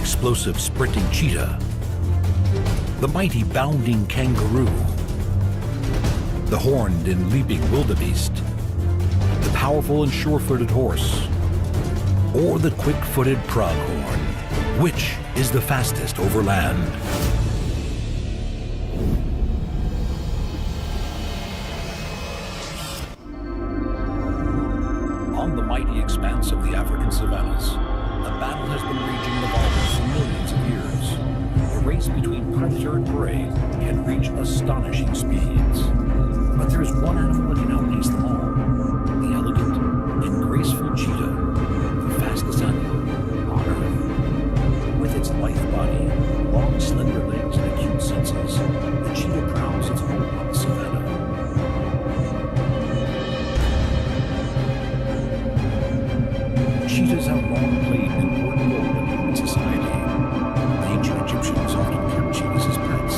explosive sprinting cheetah, the mighty bounding kangaroo, the horned and leaping wildebeest, the powerful and sure-footed horse, or the quick-footed pronghorn? Which is the fastest over land? On the mighty expanse of the African savannas, a battle has been raging in the violence for millions of years. A race between predator and prey can reach astonishing speeds. But there is one animal that can outpace them all: the elegant and graceful cheetah, the fastest animal on Earth. With its lithe body, long slender legs, and acute senses, the cheetah prowls its home on the savanna. Cheetahs have long played an important role in human society. The ancient Egyptians often kept cheetahs as pets,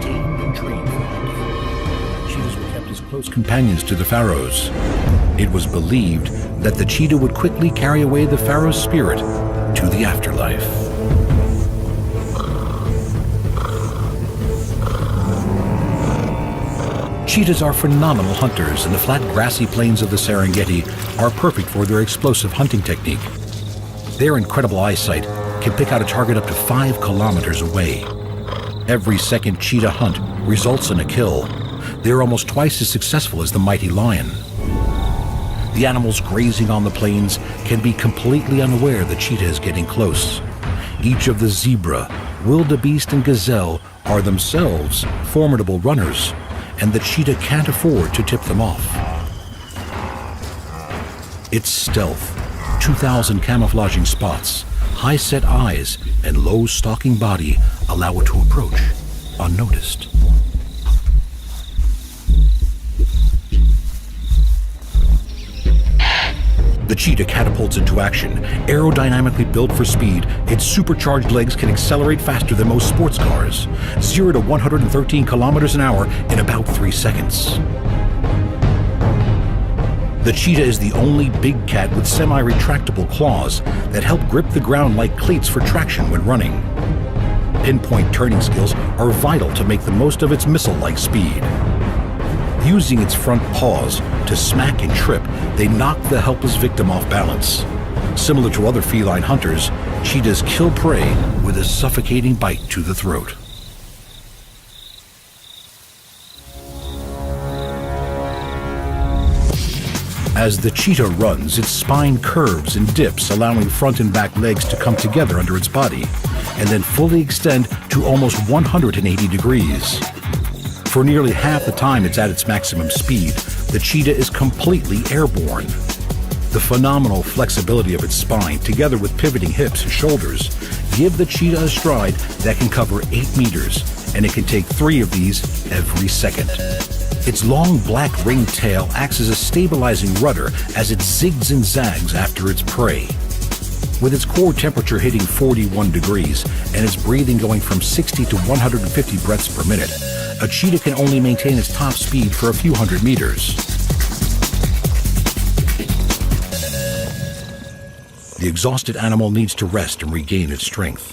tamed and trained for hunting. Cheetahs were kept as close companions to the pharaohs. It was believed that the cheetah would quickly carry away the pharaoh's spirit to the afterlife. Cheetahs are phenomenal hunters, and the flat grassy plains of the Serengeti are perfect for their explosive hunting technique. Their incredible eyesight can pick out a target up to 5 kilometers away. Every second cheetah hunt results in a kill. They're almost twice as successful as the mighty lion. The animals grazing on the plains can be completely unaware the cheetah is getting close. Each of the zebra, wildebeest, and gazelle are themselves formidable runners, and the cheetah can't afford to tip them off. Its stealth, 2,000 camouflaging spots, high-set eyes, and low stalking body allow it to approach unnoticed. The cheetah catapults into action. Aerodynamically built for speed, its supercharged legs can accelerate faster than most sports cars, 0 to 113 kilometers an hour in about 3 seconds. The cheetah is the only big cat with semi-retractable claws that help grip the ground like cleats for traction when running. Pinpoint turning skills are vital to make the most of its missile-like speed. Using its front paws to smack and trip, they knock the helpless victim off balance. Similar to other feline hunters, cheetahs kill prey with a suffocating bite to the throat. As the cheetah runs, its spine curves and dips, allowing front and back legs to come together under its body, and then fully extend to almost 180 degrees. For nearly half the time it's at its maximum speed, the cheetah is completely airborne. The phenomenal flexibility of its spine, together with pivoting hips and shoulders, give the cheetah a stride that can cover 8 meters, and it can take 3 of these every second. Its long black ringed tail acts as a stabilizing rudder as it zigs and zags after its prey. With its core temperature hitting 41 degrees and its breathing going from 60 to 150 breaths per minute, a cheetah can only maintain its top speed for a few hundred meters. The exhausted animal needs to rest and regain its strength.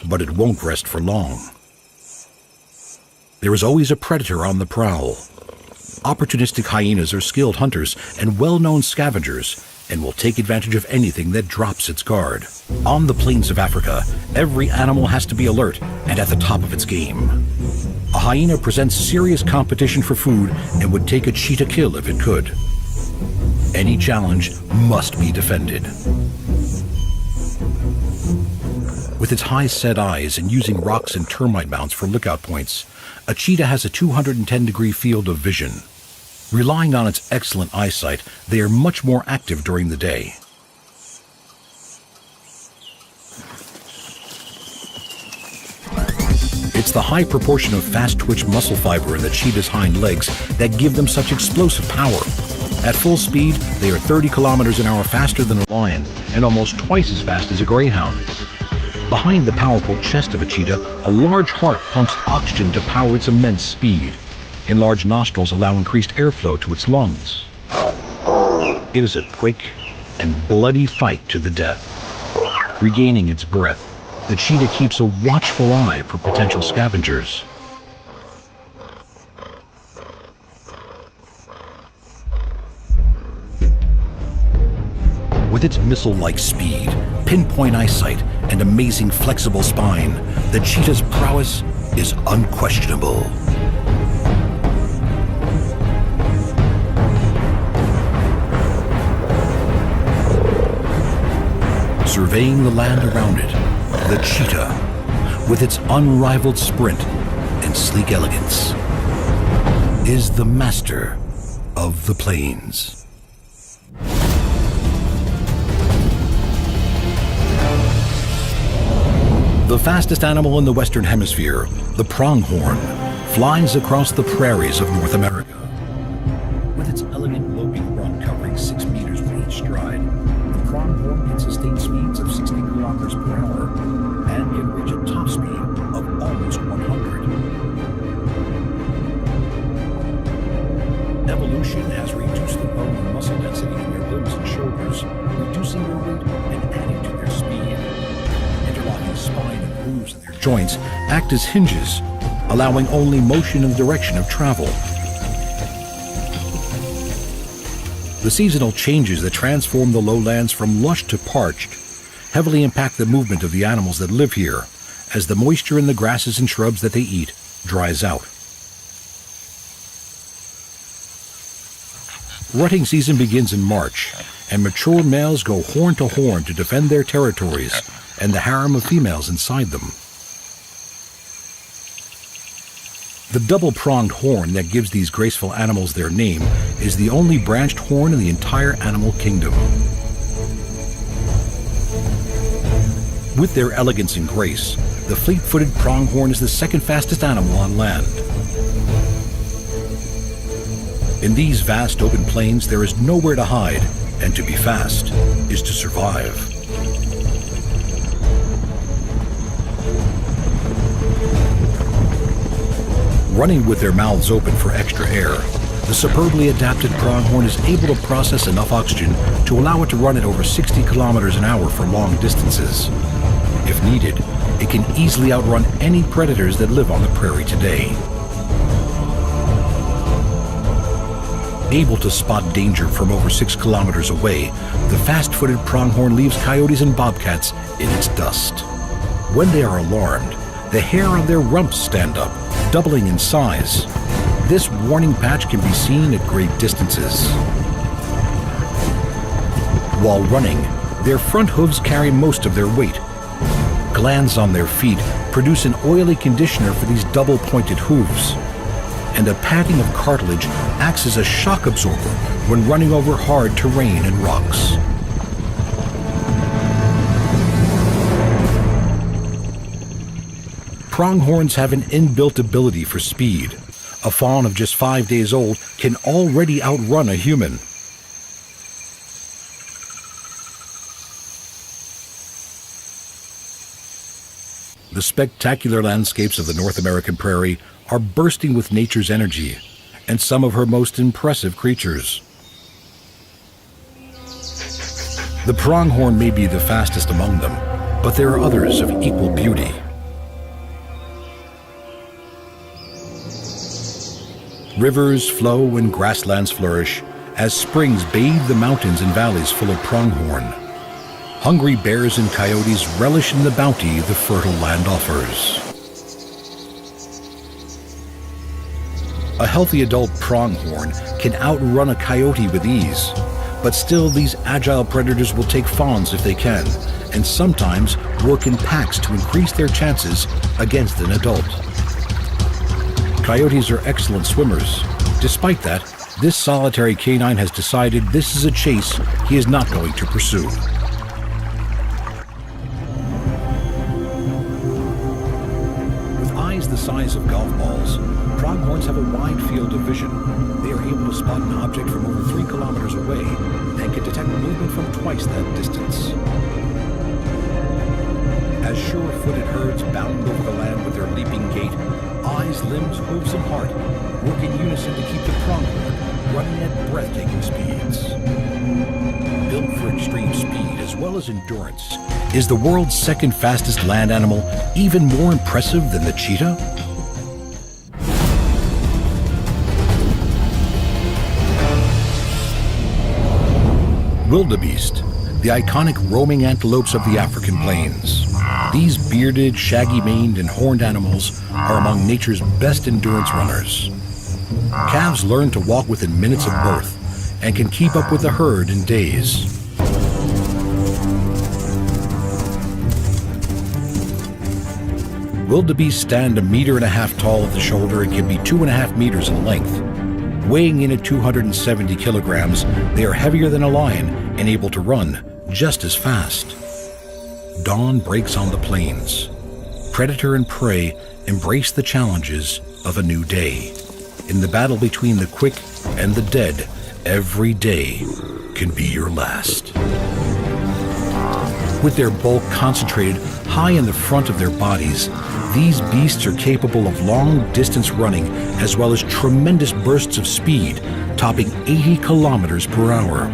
But it won't rest for long. There is always a predator on the prowl. Opportunistic hyenas are skilled hunters and well-known scavengers, and will take advantage of anything that drops its guard. On the plains of Africa, every animal has to be alert and at the top of its game. A hyena presents serious competition for food and would take a cheetah kill if it could. Any challenge must be defended. With its high-set eyes and using rocks and termite mounds for lookout points, a cheetah has a 210-degree field of vision. Relying on its excellent eyesight, they are much more active during the day. It's the high proportion of fast-twitch muscle fiber in the cheetah's hind legs that give them such explosive power. At full speed, they are 30 kilometers an hour faster than a lion and almost twice as fast as a greyhound. Behind the powerful chest of a cheetah, a large heart pumps oxygen to power its immense speed. Enlarged nostrils allow increased airflow to its lungs. It is a quick, and bloody fight to the death. Regaining its breath, the cheetah keeps a watchful eye for potential scavengers. With its missile-like speed, pinpoint eyesight, and amazing flexible spine, the cheetah's prowess is unquestionable. Surveying the land around it, the cheetah, with its unrivaled sprint and sleek elegance, is the master of the plains. The fastest animal in the Western Hemisphere, the pronghorn, flies across the prairies of North America. With its elegant loping run covering 6 meters with each stride, the pronghorn can sustain speeds of 60 kilometers per hour and can reach a top speed of almost 100. Evolution has reduced the bone and muscle density in their limbs and shoulders, reducing their weight and adding to their speed. Interlocking spine and grooves in their joints act as hinges, allowing only motion in the direction of travel. The seasonal changes that transform the lowlands from lush to parched heavily impact the movement of the animals that live here, as the moisture in the grasses and shrubs that they eat dries out. Rutting season begins in March, and mature males go horn to horn to defend their territories and the harem of females inside them. The double-pronged horn that gives these graceful animals their name is the only branched horn in the entire animal kingdom. With their elegance and grace, the fleet-footed pronghorn is the second fastest animal on land. In these vast open plains, there is nowhere to hide, and to be fast is to survive. Running with their mouths open for extra air, the superbly adapted pronghorn is able to process enough oxygen to allow it to run at over 60 kilometers an hour for long distances. If needed, it can easily outrun any predators that live on the prairie today. Able to spot danger from over 6 kilometers away, the fast-footed pronghorn leaves coyotes and bobcats in its dust. When they are alarmed, the hair on their rumps stand up, doubling in size. This warning patch can be seen at great distances. While running, their front hooves carry most of their weight. Glands on their feet produce an oily conditioner for these double-pointed hooves, and a padding of cartilage acts as a shock absorber when running over hard terrain and rocks. Pronghorns have an inbuilt ability for speed. A fawn of just 5 days old can already outrun a human. The spectacular landscapes of the North American prairie are bursting with nature's energy and some of her most impressive creatures. The pronghorn may be the fastest among them, but there are others of equal beauty. Rivers flow and grasslands flourish as springs bathe the mountains and valleys full of pronghorn. Hungry bears and coyotes relish in the bounty the fertile land offers. A healthy adult pronghorn can outrun a coyote with ease, but still these agile predators will take fawns if they can, and sometimes work in packs to increase their chances against an adult. Coyotes are excellent swimmers. Despite that, this solitary canine has decided this is a chase he is not going to pursue. With eyes the size of golf balls, pronghorns have a wide field of vision. They are able to spot an object from over 3 kilometers away and can detect movement from twice that distance. As sure-footed herds bound over the land with their leaping gait, eyes, limbs, hooves, and heart work in unison to keep the pronghorn running at breathtaking speeds. Built for extreme speed as well as endurance, is the world's second fastest land animal even more impressive than the cheetah? Wildebeest, the iconic roaming antelopes of the African plains. These bearded, shaggy-maned, and horned animals are among nature's best endurance runners. Calves learn to walk within minutes of birth and can keep up with the herd in days. Wildebeest stand 1.5 meters tall at the shoulder and can be 2.5 meters in length. Weighing in at 270 kilograms, they are heavier than a lion and able to run just as fast. Dawn breaks on the plains. Predator and prey embrace the challenges of a new day. In the battle between the quick and the dead, every day can be your last. With their bulk concentrated high in the front of their bodies, these beasts are capable of long-distance running as well as tremendous bursts of speed, topping 80 kilometers per hour.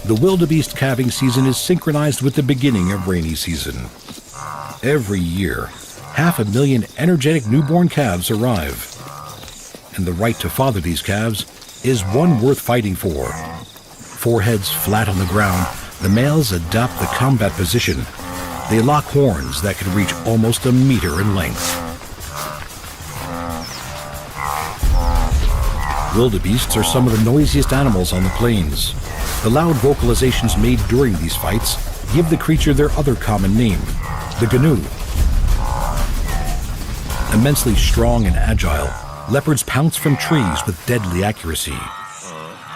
The wildebeest calving season is synchronized with the beginning of rainy season. Every year, 500,000 energetic newborn calves arrive. And the right to father these calves is one worth fighting for. Foreheads flat on the ground, the males adopt the combat position. They lock horns that can reach almost 1 meter in length. Wildebeests are some of the noisiest animals on the plains. The loud vocalizations made during these fights give the creature their other common name, the gnu. Immensely strong and agile, leopards pounce from trees with deadly accuracy.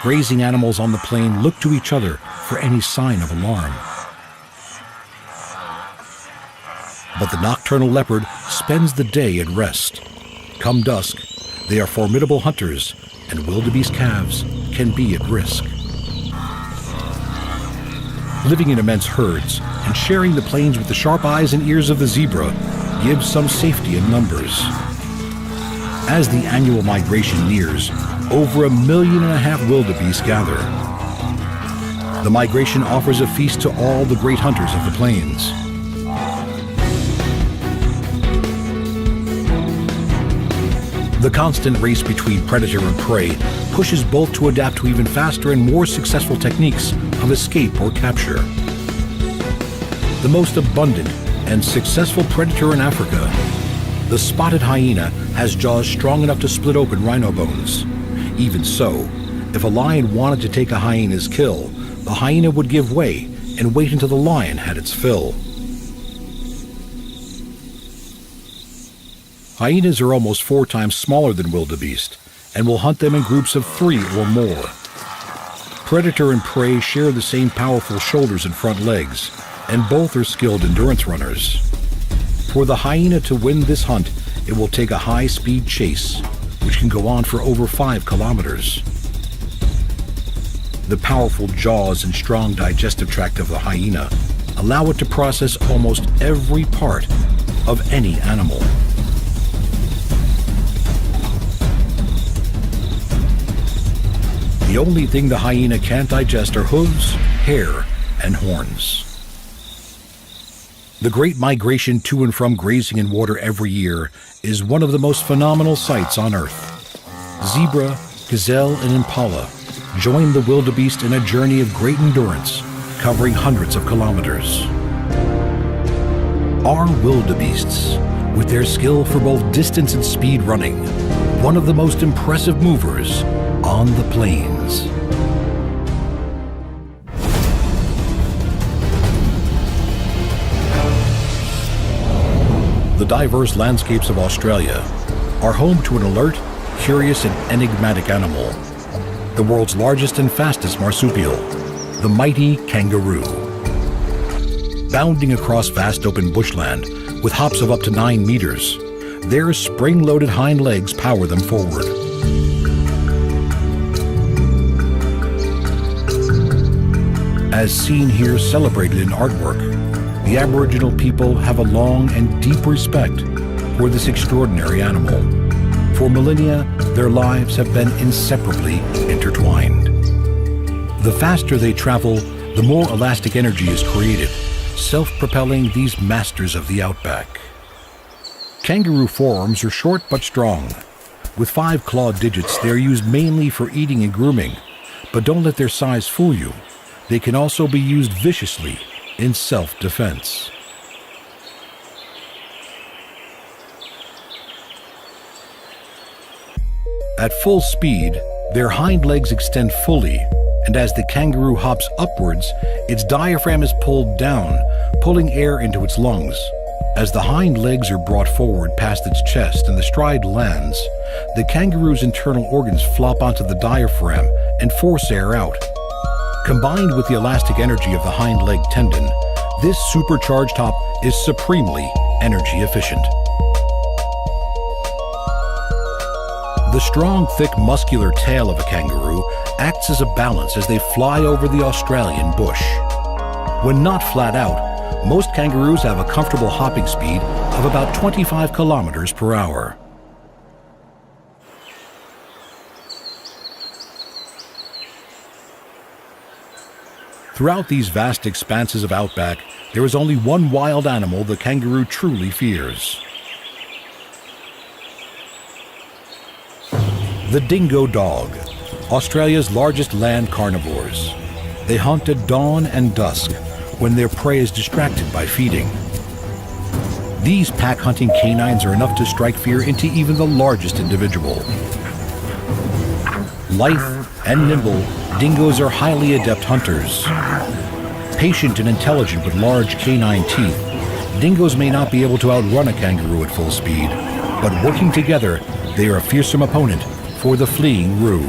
Grazing animals on the plain look to each other for any sign of alarm. But the nocturnal leopard spends the day at rest. Come dusk, they are formidable hunters, and wildebeest calves can be at risk. Living in immense herds and sharing the plains with the sharp eyes and ears of the zebra gives some safety in numbers. As the annual migration nears, over 1.5 million wildebeest gather. The migration offers a feast to all the great hunters of the plains. The constant race between predator and prey pushes both to adapt to even faster and more successful techniques of escape or capture. The most abundant and successful predator in Africa, the spotted hyena, has jaws strong enough to split open rhino bones. Even so, if a lion wanted to take a hyena's kill, the hyena would give way and wait until the lion had its fill. Hyenas are almost 4 times smaller than wildebeest and will hunt them in groups of 3 or more. Predator and prey share the same powerful shoulders and front legs, and both are skilled endurance runners. For the hyena to win this hunt, it will take a high-speed chase, which can go on for over 5 kilometers. The powerful jaws and strong digestive tract of the hyena allow it to process almost every part of any animal. The only thing the hyena can't digest are hooves, hair, and horns. The great migration to and from grazing and water every year is one of the most phenomenal sights on Earth. Zebra, gazelle, and impala join the wildebeest in a journey of great endurance, covering hundreds of kilometers. Are wildebeests, with their skill for both distance and speed running, one of the most impressive movers on the plains. The diverse landscapes of Australia are home to an alert, curious, and enigmatic animal, the world's largest and fastest marsupial, the mighty kangaroo. Bounding across vast open bushland with hops of up to 9 meters, their spring-loaded hind legs power them forward. As seen here celebrated in artwork, The Aboriginal people have a long and deep respect for this extraordinary animal. For millennia, their lives have been inseparably intertwined. The faster they travel, the more elastic energy is created, self-propelling these masters of the outback. Kangaroo forearms are short but strong. With 5 clawed digits, they are used mainly for eating and grooming, but don't let their size fool you. They can also be used viciously in self-defense. At full speed, their hind legs extend fully, and as the kangaroo hops upwards, its diaphragm is pulled down, pulling air into its lungs. As the hind legs are brought forward past its chest and the stride lands, the kangaroo's internal organs flop onto the diaphragm and force air out. Combined with the elastic energy of the hind leg tendon, this supercharged hop is supremely energy efficient. The strong, thick, muscular tail of a kangaroo acts as a balance as they fly over the Australian bush. When not flat out, most kangaroos have a comfortable hopping speed of about 25 kilometers per hour. Throughout these vast expanses of outback, there is only one wild animal the kangaroo truly fears. The dingo dog, Australia's largest land carnivores. They hunt at dawn and dusk, when their prey is distracted by feeding. These pack-hunting canines are enough to strike fear into even the largest individual. Lithe and nimble, dingoes are highly adept hunters. Patient and intelligent with large canine teeth, dingoes may not be able to outrun a kangaroo at full speed, but working together, they are a fearsome opponent for the fleeing roo.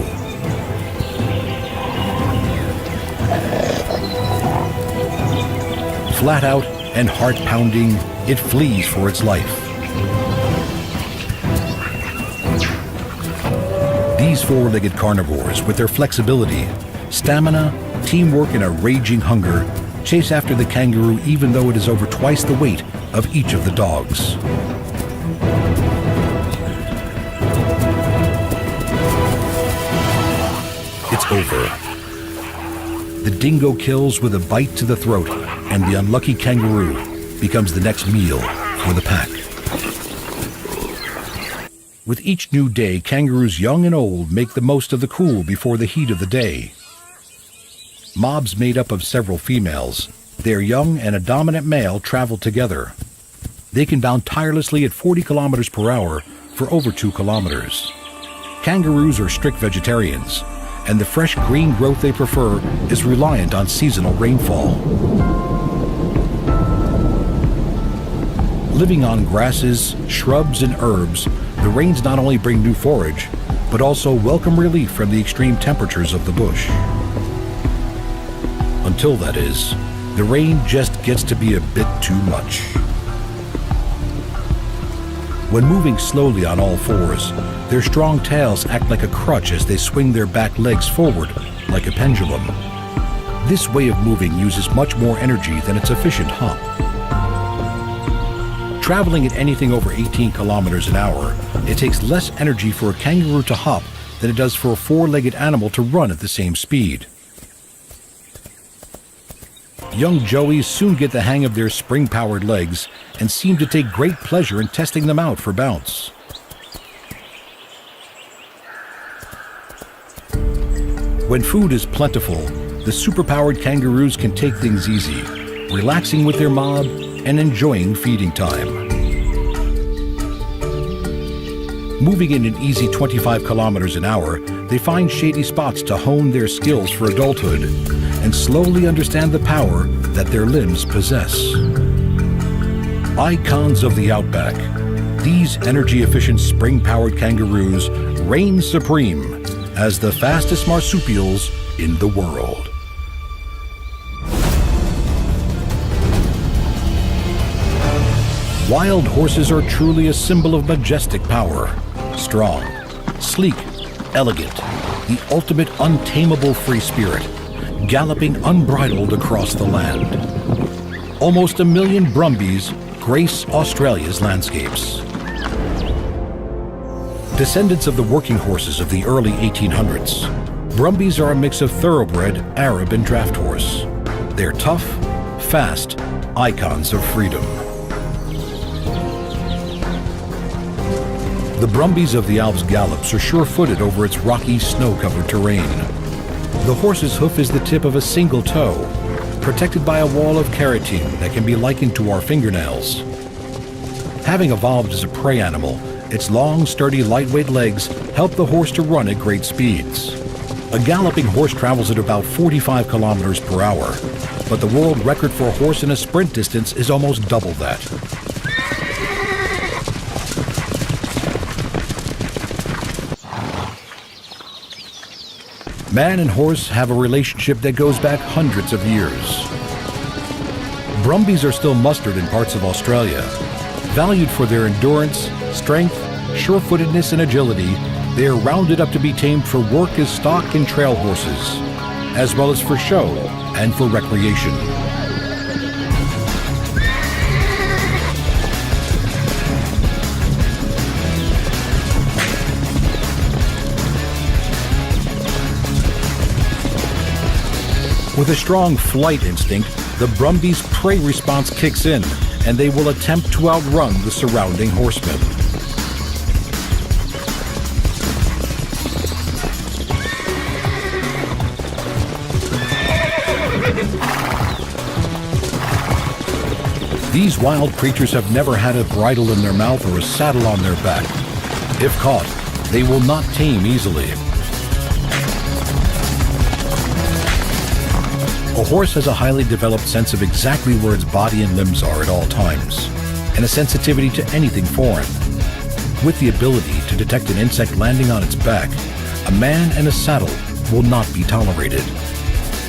Flat out and heart-pounding, it flees for its life. These four-legged carnivores, with their flexibility, stamina, teamwork, and a raging hunger, chase after the kangaroo even though it is over twice the weight of each of the dogs. It's over. The dingo kills with a bite to the throat, and the unlucky kangaroo becomes the next meal for the pack. With each new day, kangaroos young and old make the most of the cool before the heat of the day. Mobs made up of several females, their young and a dominant male travel together. They can bound tirelessly at 40 kilometers per hour for over 2 kilometers. Kangaroos are strict vegetarians, and the fresh green growth they prefer is reliant on seasonal rainfall. Living on grasses, shrubs, and herbs, the rains not only bring new forage, but also welcome relief from the extreme temperatures of the bush. Until, that is, the rain just gets to be a bit too much. When moving slowly on all fours, their strong tails act like a crutch as they swing their back legs forward like a pendulum. This way of moving uses much more energy than its efficient hop. Traveling at anything over 18 kilometers an hour, it takes less energy for a kangaroo to hop than it does for a four-legged animal to run at the same speed. Young joeys soon get the hang of their spring-powered legs and seem to take great pleasure in testing them out for bounce. When food is plentiful, the super-powered kangaroos can take things easy, relaxing with their mob and enjoying feeding time. Moving at an easy 25 kilometers an hour, they find shady spots to hone their skills for adulthood and slowly understand the power that their limbs possess. Icons of the outback, these energy-efficient spring-powered kangaroos reign supreme as the fastest marsupials in the world. Wild horses are truly a symbol of majestic power. Strong, sleek, elegant, the ultimate untamable free spirit, galloping unbridled across the land. Almost 1 million brumbies grace Australia's landscapes. Descendants of the working horses of the early 1800s, brumbies are a mix of thoroughbred, Arab, and draft horse. They're tough, fast, icons of freedom. The brumbies of the Alps gallops are sure-footed over its rocky, snow-covered terrain. The horse's hoof is the tip of a single toe, protected by a wall of keratin that can be likened to our fingernails. Having evolved as a prey animal, its long, sturdy, lightweight legs help the horse to run at great speeds. A galloping horse travels at about 45 kilometers per hour, but the world record for a horse in a sprint distance is almost double that. Man and horse have a relationship that goes back hundreds of years. Brumbies are still mustered in parts of Australia. Valued for their endurance, strength, sure-footedness, and agility, they are rounded up to be tamed for work as stock and trail horses, as well as for show and for recreation. With a strong flight instinct, the brumbies' prey response kicks in, and they will attempt to outrun the surrounding horsemen. These wild creatures have never had a bridle in their mouth or a saddle on their back. If caught, they will not tame easily. A horse has a highly developed sense of exactly where its body and limbs are at all times, and a sensitivity to anything foreign. With the ability to detect an insect landing on its back, a man in a saddle will not be tolerated.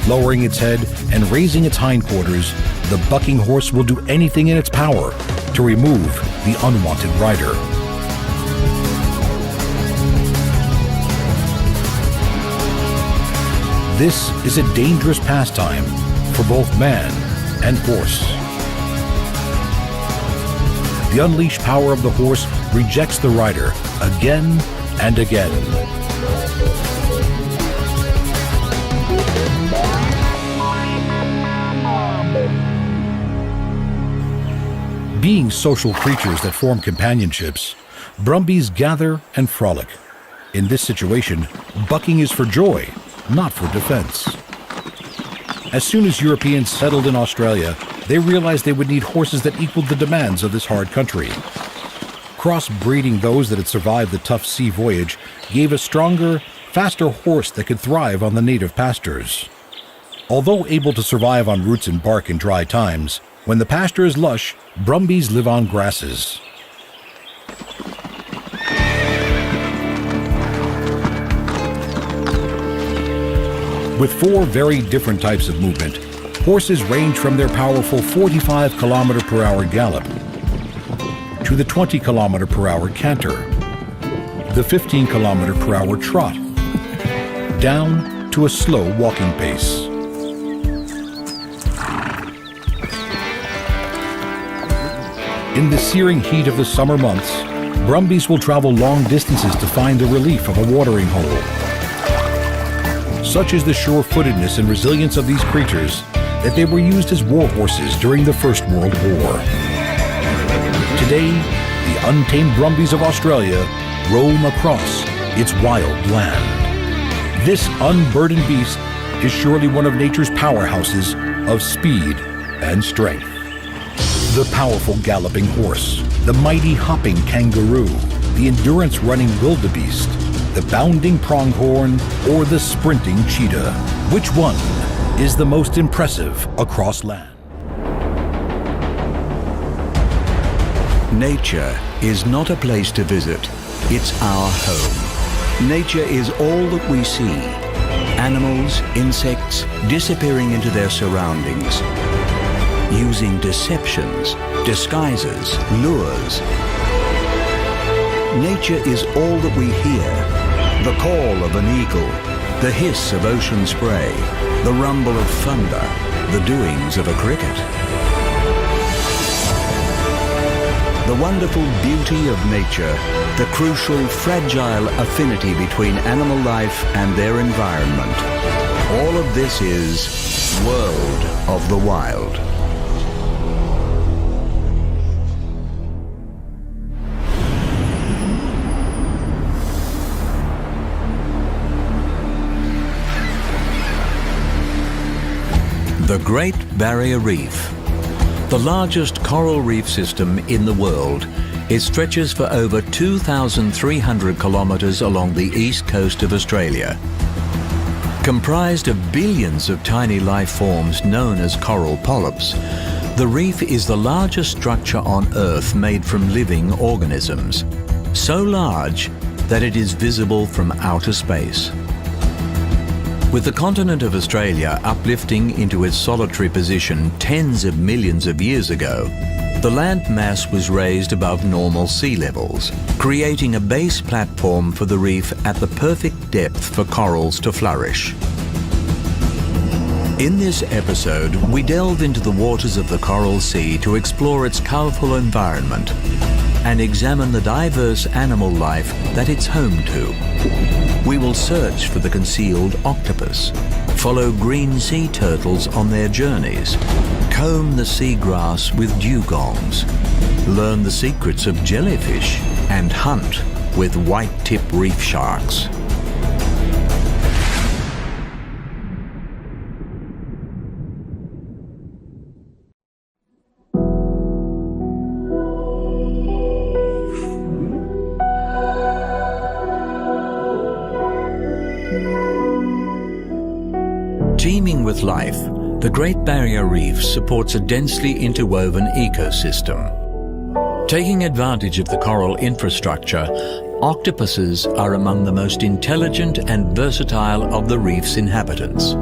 Lowering its head and raising its hindquarters, the bucking horse will do anything in its power to remove the unwanted rider. This is a dangerous pastime for both man and horse. The unleashed power of the horse rejects the rider again and again. Being social creatures that form companionships, brumbies gather and frolic. In this situation, bucking is for joy, not for defense. As soon as Europeans settled in Australia, they realized they would need horses that equaled the demands of this hard country. Crossbreeding those that had survived the tough sea voyage gave a stronger, faster horse that could thrive on the native pastures. Although able to survive on roots and bark in dry times, when the pasture is lush, brumbies live on grasses. With 4 very different types of movement, horses range from their powerful 45 km per hour gallop to the 20 km per hour canter, the 15 km per hour trot, down to a slow walking pace. In the searing heat of the summer months, brumbies will travel long distances to find the relief of a watering hole. Such is the sure-footedness and resilience of these creatures that they were used as war horses during the First World War. Today, the untamed brumbies of Australia roam across its wild land. This unburdened beast is surely one of nature's powerhouses of speed and strength. The powerful galloping horse, the mighty hopping kangaroo, the endurance-running wildebeest, the bounding pronghorn, or the sprinting cheetah. Which one is the most impressive across land? Nature is not a place to visit, it's our home. Nature is all that we see. Animals, insects, disappearing into their surroundings, using deceptions, disguises, lures. Nature is all that we hear. The call of an eagle, the hiss of ocean spray, the rumble of thunder, the doings of a cricket. The wonderful beauty of nature, the crucial, fragile affinity between animal life and their environment. All of this is World of the Wild. The Great Barrier Reef. The largest coral reef system in the world, it stretches for over 2,300 kilometres along the east coast of Australia. Comprised of billions of tiny life forms known as coral polyps, the reef is the largest structure on Earth made from living organisms, so large that it is visible from outer space. With the continent of Australia uplifting into its solitary position tens of millions of years ago, the land mass was raised above normal sea levels, creating a base platform for the reef at the perfect depth for corals to flourish. In this episode, we delve into the waters of the Coral Sea to explore its colourful environment and examine the diverse animal life that it's home to. We will search for the concealed octopus, follow green sea turtles on their journeys, comb the seagrass with dugongs, learn the secrets of jellyfish, and hunt with white-tip reef sharks. Teeming with life, the Great Barrier Reef supports a densely interwoven ecosystem. Taking advantage of the coral infrastructure, octopuses are among the most intelligent and versatile of the reef's inhabitants.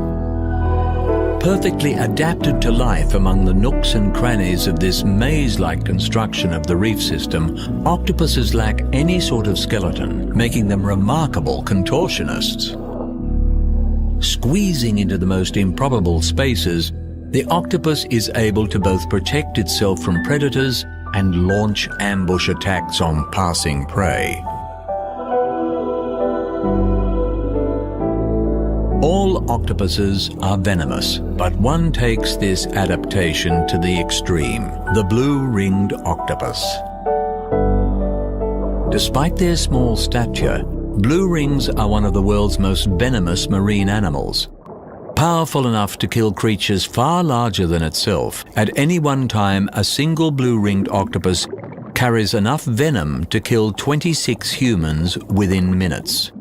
Perfectly adapted to life among the nooks and crannies of this maze-like construction of the reef system, octopuses lack any sort of skeleton, making them remarkable contortionists. Squeezing into the most improbable spaces, the octopus is able to both protect itself from predators and launch ambush attacks on passing prey. All octopuses are venomous, but one takes this adaptation to the extreme, the blue-ringed octopus. Despite their small stature, blue rings are one of the world's most venomous marine animals. Powerful enough to kill creatures far larger than itself, at any one time a single blue-ringed octopus carries enough venom to kill 26 humans within minutes.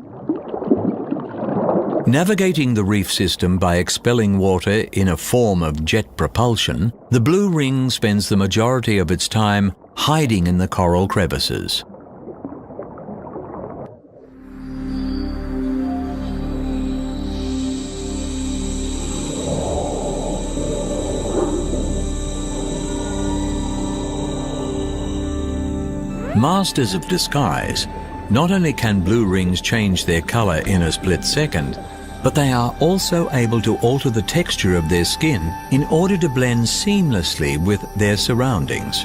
Navigating the reef system by expelling water in a form of jet propulsion, the blue ring spends the majority of its time hiding in the coral crevices. Masters of disguise, not only can blue rings change their colour in a split second, but they are also able to alter the texture of their skin in order to blend seamlessly with their surroundings.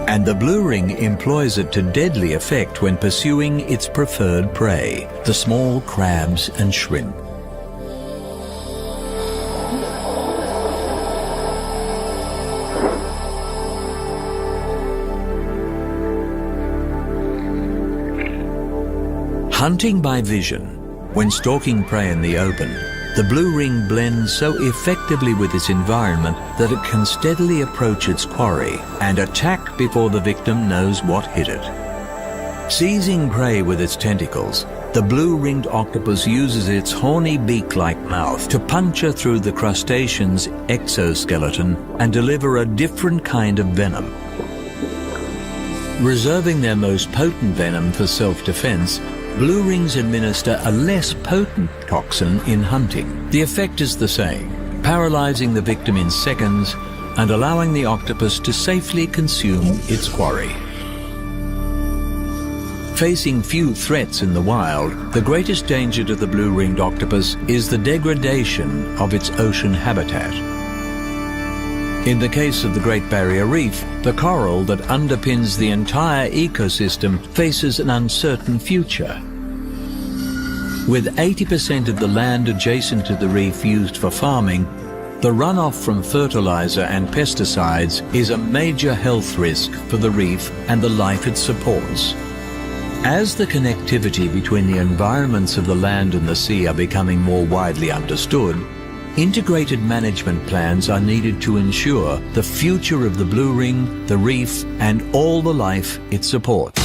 And the blue ring employs it to deadly effect when pursuing its preferred prey, the small crabs and shrimp. Hunting by vision. When stalking prey in the open, the blue ring blends so effectively with its environment that it can steadily approach its quarry and attack before the victim knows what hit it. Seizing prey with its tentacles, the blue-ringed octopus uses its horny beak-like mouth to puncture through the crustacean's exoskeleton and deliver a different kind of venom. Reserving their most potent venom for self-defense, blue rings administer a less potent toxin in hunting. The effect is the same, paralyzing the victim in seconds and allowing the octopus to safely consume its quarry. Facing few threats in the wild, the greatest danger to the blue-ringed octopus is the degradation of its ocean habitat. In the case of the Great Barrier Reef, the coral that underpins the entire ecosystem faces an uncertain future. With 80% of the land adjacent to the reef used for farming, the runoff from fertilizer and pesticides is a major health risk for the reef and the life it supports. As the connectivity between the environments of the land and the sea are becoming more widely understood, integrated management plans are needed to ensure the future of the blue ring, the reef, and all the life it supports.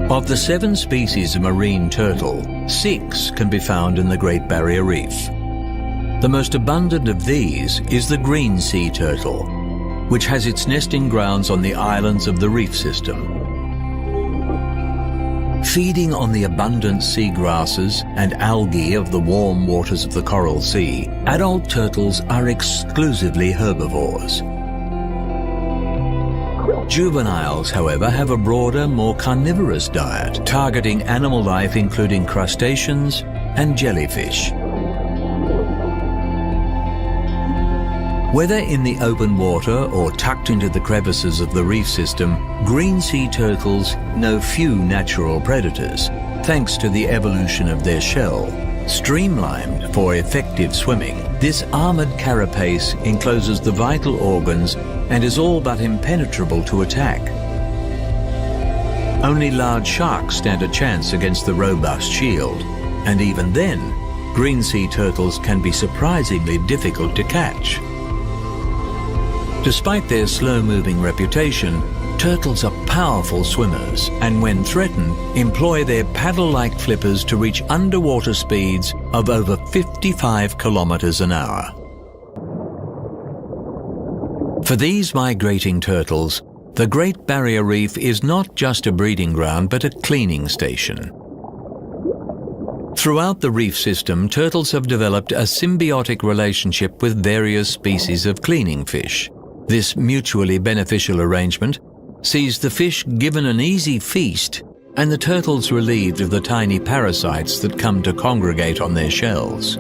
Of the 7 species of marine turtle, 6 can be found in the Great Barrier Reef. The most abundant of these is the green sea turtle, which has its nesting grounds on the islands of the reef system. Feeding on the abundant seagrasses and algae of the warm waters of the Coral Sea, adult turtles are exclusively herbivores. Juveniles, however, have a broader, more carnivorous diet, targeting animal life including crustaceans and jellyfish. Whether in the open water or tucked into the crevices of the reef system, green sea turtles know few natural predators, thanks to the evolution of their shell. Streamlined for effective swimming, this armored carapace encloses the vital organs and is all but impenetrable to attack. Only large sharks stand a chance against the robust shield, and even then, green sea turtles can be surprisingly difficult to catch. Despite their slow-moving reputation, turtles are powerful swimmers and when threatened, employ their paddle-like flippers to reach underwater speeds of over 55 kilometers an hour. For these migrating turtles, the Great Barrier Reef is not just a breeding ground but a cleaning station. Throughout the reef system, turtles have developed a symbiotic relationship with various species of cleaning fish. This mutually beneficial arrangement sees the fish given an easy feast and the turtles relieved of the tiny parasites that come to congregate on their shells.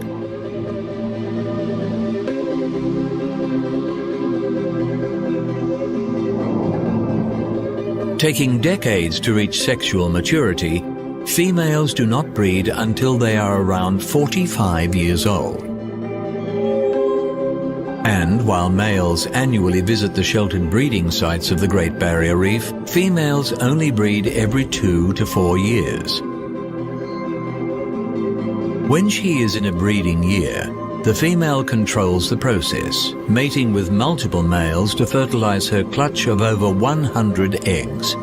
Taking decades to reach sexual maturity, females do not breed until they are around 45 years old. And while males annually visit the sheltered breeding sites of the Great Barrier Reef, females only breed every 2 to 4 years. When she is in a breeding year, the female controls the process, mating with multiple males to fertilize her clutch of over 100 eggs.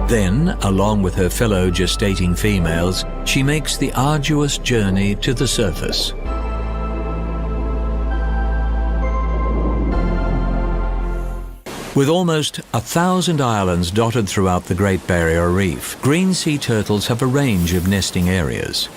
Then, along with her fellow gestating females, she makes the arduous journey to the surface. With almost 1,000 islands dotted throughout the Great Barrier Reef, green sea turtles have a range of nesting areas.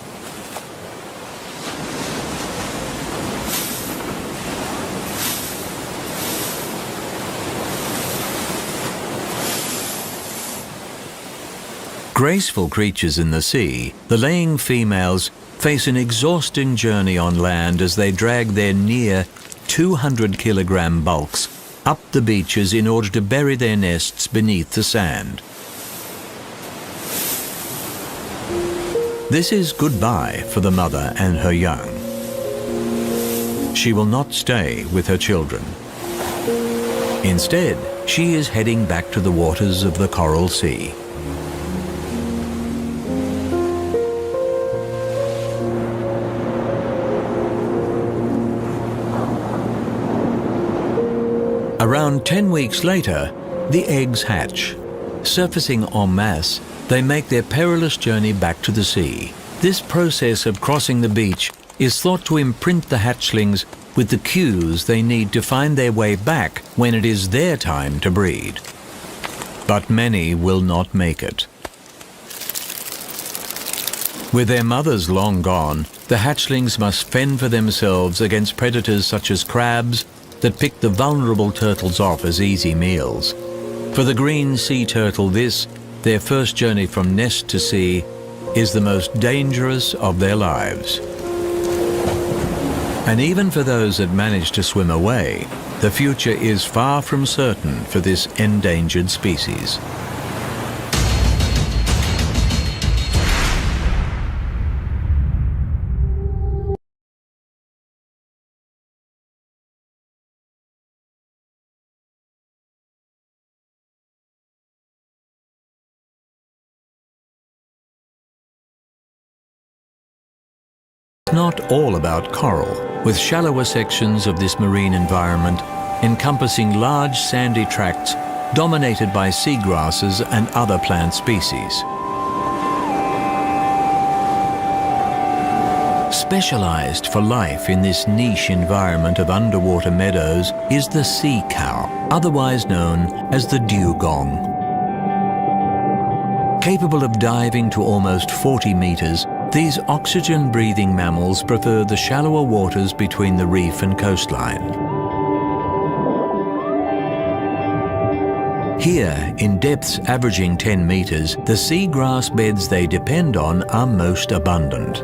Graceful creatures in the sea, the laying females face an exhausting journey on land as they drag their near 200-kilogram bulks up the beaches in order to bury their nests beneath the sand. This is goodbye for the mother and her young. She will not stay with her children. Instead, she is heading back to the waters of the Coral Sea. Around 10 weeks later, the eggs hatch. Surfacing en masse, they make their perilous journey back to the sea. This process of crossing the beach is thought to imprint the hatchlings with the cues they need to find their way back when it is their time to breed. but many will not make it. With their mothers long gone, the hatchlings must fend for themselves against predators such as crabs that pick the vulnerable turtles off as easy meals. For the green sea turtle, this, their first journey from nest to sea, is the most dangerous of their lives. And even for those that manage to swim away, the future is far from certain for this endangered species. Not all about coral, with shallower sections of this marine environment encompassing large sandy tracts dominated by seagrasses and other plant species. Specialized for life in this niche environment of underwater meadows is the sea cow, otherwise known as the dugong. Capable of diving to almost 40 meters, these oxygen-breathing mammals prefer the shallower waters between the reef and coastline. Here, in depths averaging 10 meters, the seagrass beds they depend on are most abundant.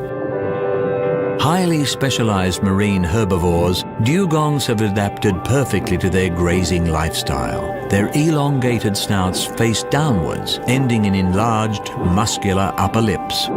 Highly specialized marine herbivores, dugongs have adapted perfectly to their grazing lifestyle. Their elongated snouts face downwards, ending in enlarged, muscular upper lips.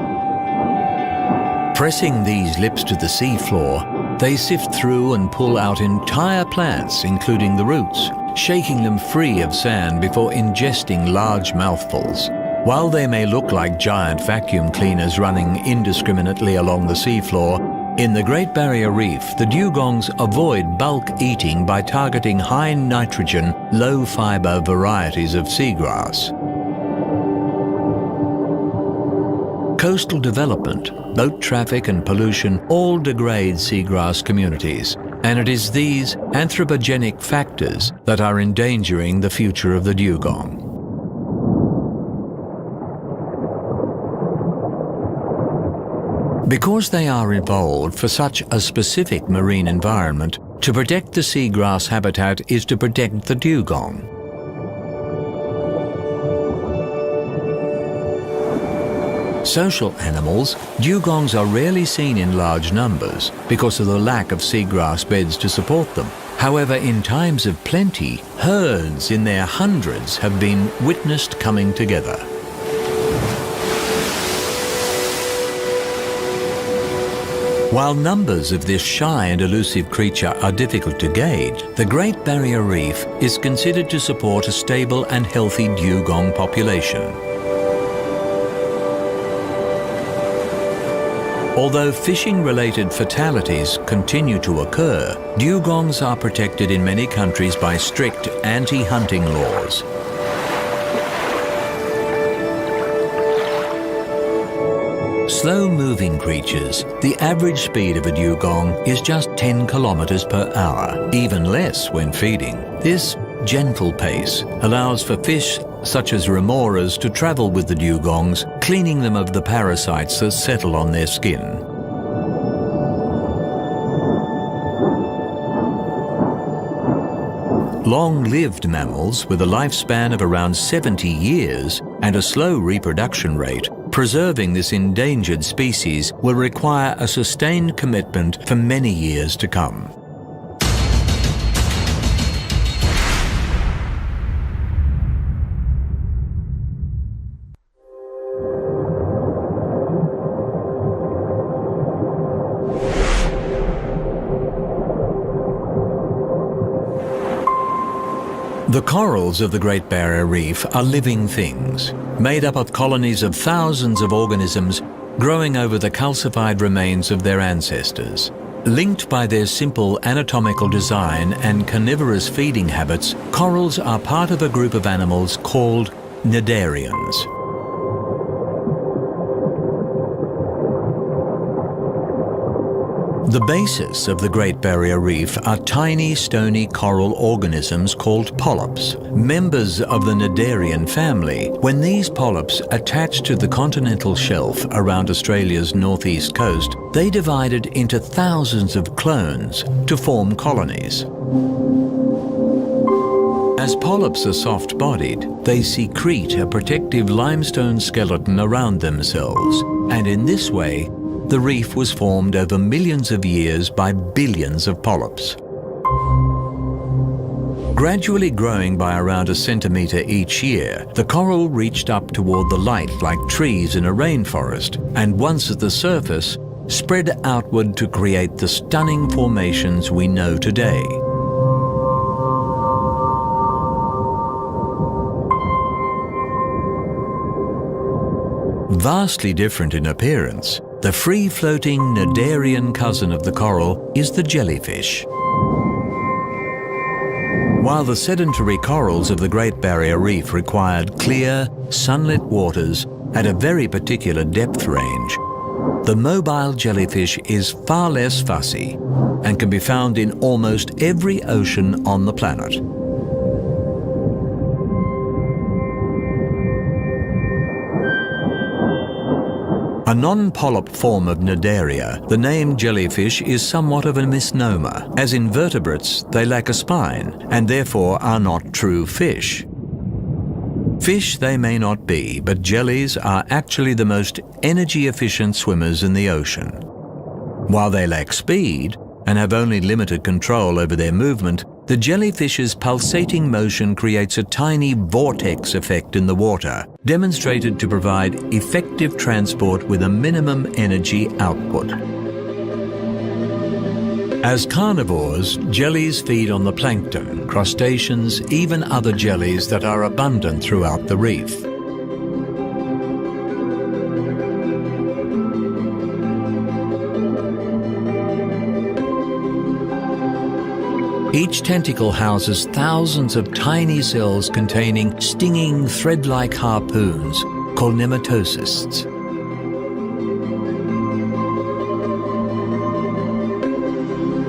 Pressing these lips to the seafloor, they sift through and pull out entire plants, including the roots, shaking them free of sand before ingesting large mouthfuls. While they may look like giant vacuum cleaners running indiscriminately along the seafloor, in the Great Barrier Reef, the dugongs avoid bulk eating by targeting high nitrogen, low fiber varieties of seagrass. Coastal development, boat traffic and pollution all degrade seagrass communities, and it is these anthropogenic factors that are endangering the future of the dugong. Because they are evolved for such a specific marine environment, to protect the seagrass habitat is to protect the dugong. Social animals, dugongs are rarely seen in large numbers because of the lack of seagrass beds to support them. However, in times of plenty, herds in their hundreds have been witnessed coming together. While numbers of this shy and elusive creature are difficult to gauge, the Great Barrier Reef is considered to support a stable and healthy dugong population. Although fishing-related fatalities continue to occur, dugongs are protected in many countries by strict anti-hunting laws. Slow-moving creatures, the average speed of a dugong is just 10 kilometers per hour, even less when feeding. This gentle pace allows for fish such as remoras to travel with the dugongs, cleaning them of the parasites that settle on their skin. Long-lived mammals with a lifespan of around 70 years and a slow reproduction rate, preserving this endangered species will require a sustained commitment for many years to come. The corals of the Great Barrier Reef are living things, made up of colonies of thousands of organisms growing over the calcified remains of their ancestors. Linked by their simple anatomical design and carnivorous feeding habits, corals are part of a group of animals called cnidarians. The basis of the Great Barrier Reef are tiny stony coral organisms called polyps, members of the cnidarian family. When these polyps attach to the continental shelf around Australia's northeast coast, they divided into thousands of clones to form colonies. As polyps are soft-bodied, they secrete a protective limestone skeleton around themselves, and in this way, the reef was formed over millions of years by billions of polyps. Gradually growing by around a centimetre each year, the coral reached up toward the light like trees in a rainforest, and once at the surface, spread outward to create the stunning formations we know today. Vastly different in appearance, the free-floating cnidarian cousin of the coral is the jellyfish. While the sedentary corals of the Great Barrier Reef required clear, sunlit waters at a very particular depth range, the mobile jellyfish is far less fussy and can be found in almost every ocean on the planet. A non-polyp form of cnidaria, the name jellyfish is somewhat of a misnomer, as invertebrates they lack a spine and therefore are not true fish. Fish they may not be, but jellies are actually the most energy-efficient swimmers in the ocean. While they lack speed and have only limited control over their movement, the jellyfish's pulsating motion creates a tiny vortex effect in the water, demonstrated to provide effective transport with a minimum energy output. As carnivores, jellies feed on the plankton, crustaceans, even other jellies that are abundant throughout the reef. Each tentacle houses thousands of tiny cells containing stinging thread-like harpoons called nematocysts.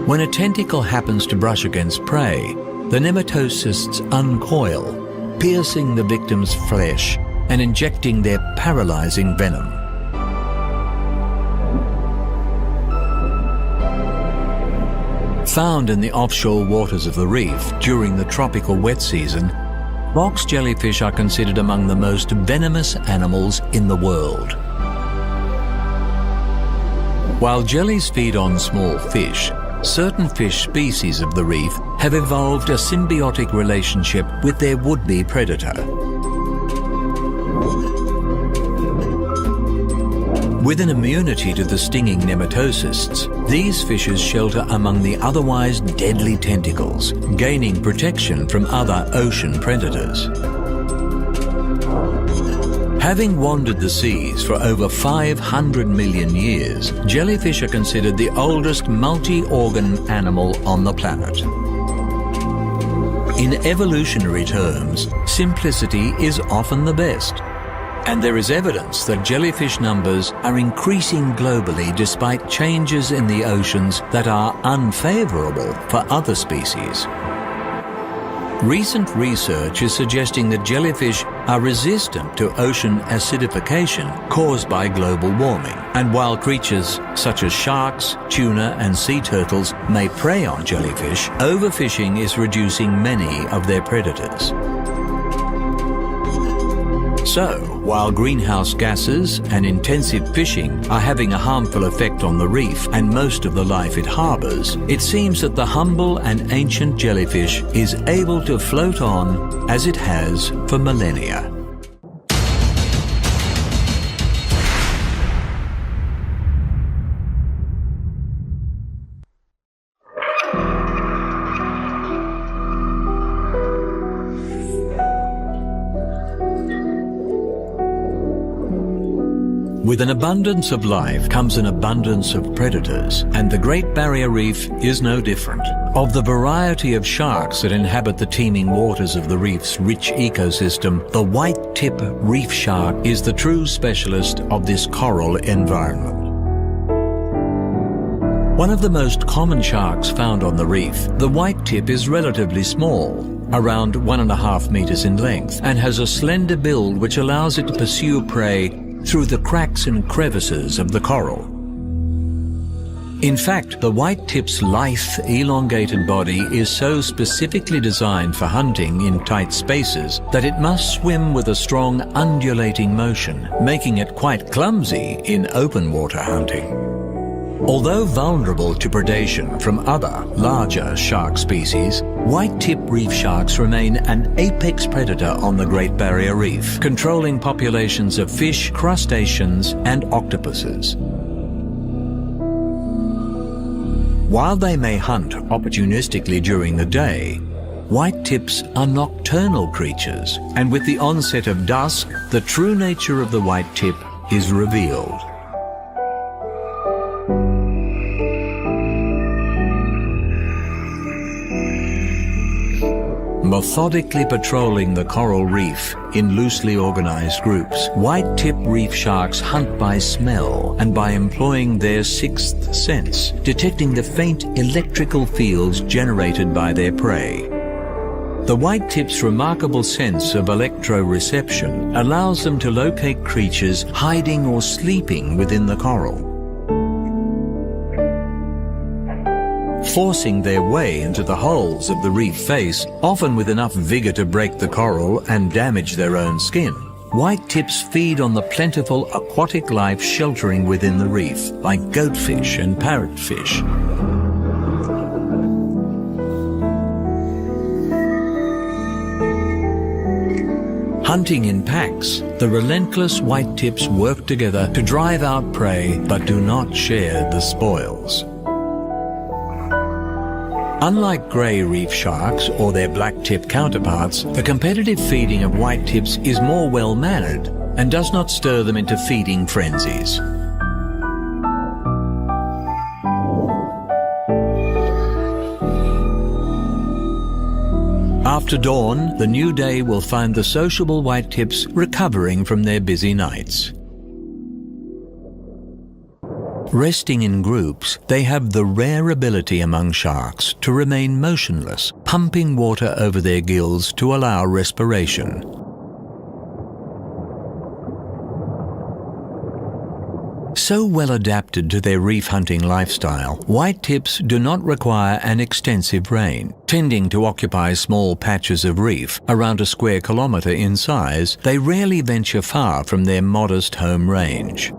When a tentacle happens to brush against prey, the nematocysts uncoil, piercing the victim's flesh and injecting their paralyzing venom. Found in the offshore waters of the reef during the tropical wet season, box jellyfish are considered among the most venomous animals in the world. While jellies feed on small fish, certain fish species of the reef have evolved a symbiotic relationship with their would-be predator. With an immunity to the stinging nematocysts, these fishes shelter among the otherwise deadly tentacles, gaining protection from other ocean predators. Having wandered the seas for over 500 million years, jellyfish are considered the oldest multi-organ animal on the planet. In evolutionary terms, simplicity is often the best. And there is evidence that jellyfish numbers are increasing globally despite changes in the oceans that are unfavorable for other species. Recent research is suggesting that jellyfish are resistant to ocean acidification caused by global warming. And while creatures such as sharks, tuna, and sea turtles may prey on jellyfish, overfishing is reducing many of their predators. So, while greenhouse gases and intensive fishing are having a harmful effect on the reef and most of the life it harbours, it seems that the humble and ancient jellyfish is able to float on as it has for millennia. With an abundance of life comes an abundance of predators, and the Great Barrier Reef is no different. Of the variety of sharks that inhabit the teeming waters of the reef's rich ecosystem, the white-tip reef shark is the true specialist of this coral environment. One of the most common sharks found on the reef, the white tip is relatively small, around 1.5 meters in length, and has a slender build which allows it to pursue prey through the cracks and crevices of the coral. In fact, the white tip's lithe, elongated body is so specifically designed for hunting in tight spaces that it must swim with a strong undulating motion, making it quite clumsy in open water hunting. Although vulnerable to predation from other, larger shark species, white-tip reef sharks remain an apex predator on the Great Barrier Reef, controlling populations of fish, crustaceans, and octopuses. While they may hunt opportunistically during the day, white tips are nocturnal creatures, and with the onset of dusk, the true nature of the white tip is revealed. Methodically patrolling the coral reef in loosely organized groups, white-tip reef sharks hunt by smell and by employing their sixth sense, detecting the faint electrical fields generated by their prey. The white tip's remarkable sense of electroreception allows them to locate creatures hiding or sleeping within the coral, forcing their way into the holes of the reef face, often with enough vigor to break the coral and damage their own skin. White tips feed on the plentiful aquatic life sheltering within the reef, like goatfish and parrotfish. Hunting in packs, the relentless white tips work together to drive out prey but do not share the spoils. Unlike grey reef sharks or their black-tip counterparts, the competitive feeding of white tips is more well-mannered and does not stir them into feeding frenzies. After dawn, the new day will find the sociable white tips recovering from their busy nights. Resting in groups, they have the rare ability among sharks to remain motionless, pumping water over their gills to allow respiration. So well adapted to their reef hunting lifestyle, white tips do not require an extensive range. Tending to occupy small patches of reef, around a square kilometre in size, they rarely venture far from their modest home range.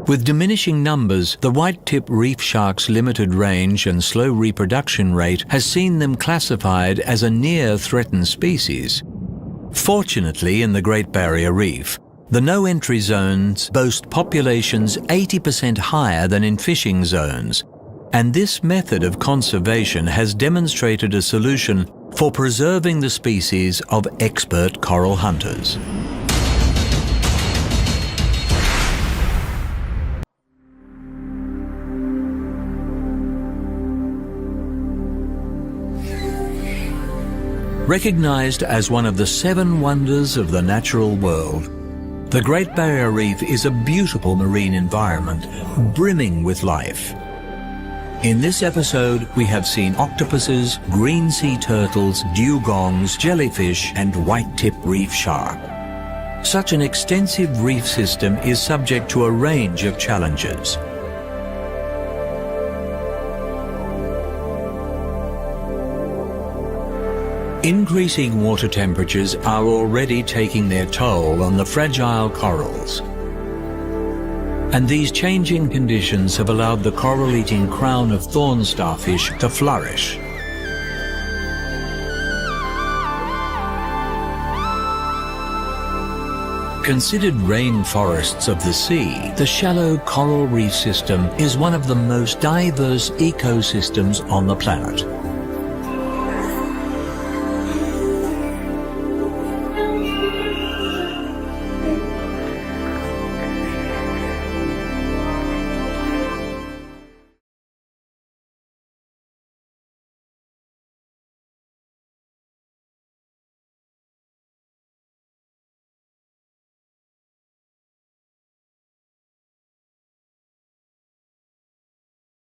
With diminishing numbers, the white-tip reef shark's limited range and slow reproduction rate has seen them classified as a near-threatened species. Fortunately, in the Great Barrier Reef, the no-entry zones boast populations 80% higher than in fishing zones, and this method of conservation has demonstrated a solution for preserving the species of expert coral hunters. Recognized as one of the 7 wonders of the natural world, the Great Barrier Reef is a beautiful marine environment brimming with life. In this episode, we have seen octopuses, green sea turtles, dugongs, jellyfish, and white-tip reef shark. Such an extensive reef system is subject to a range of challenges. Increasing water temperatures are already taking their toll on the fragile corals. And these changing conditions have allowed the coral-eating crown of thorn starfish to flourish. Considered rainforests of the sea, the shallow coral reef system is one of the most diverse ecosystems on the planet.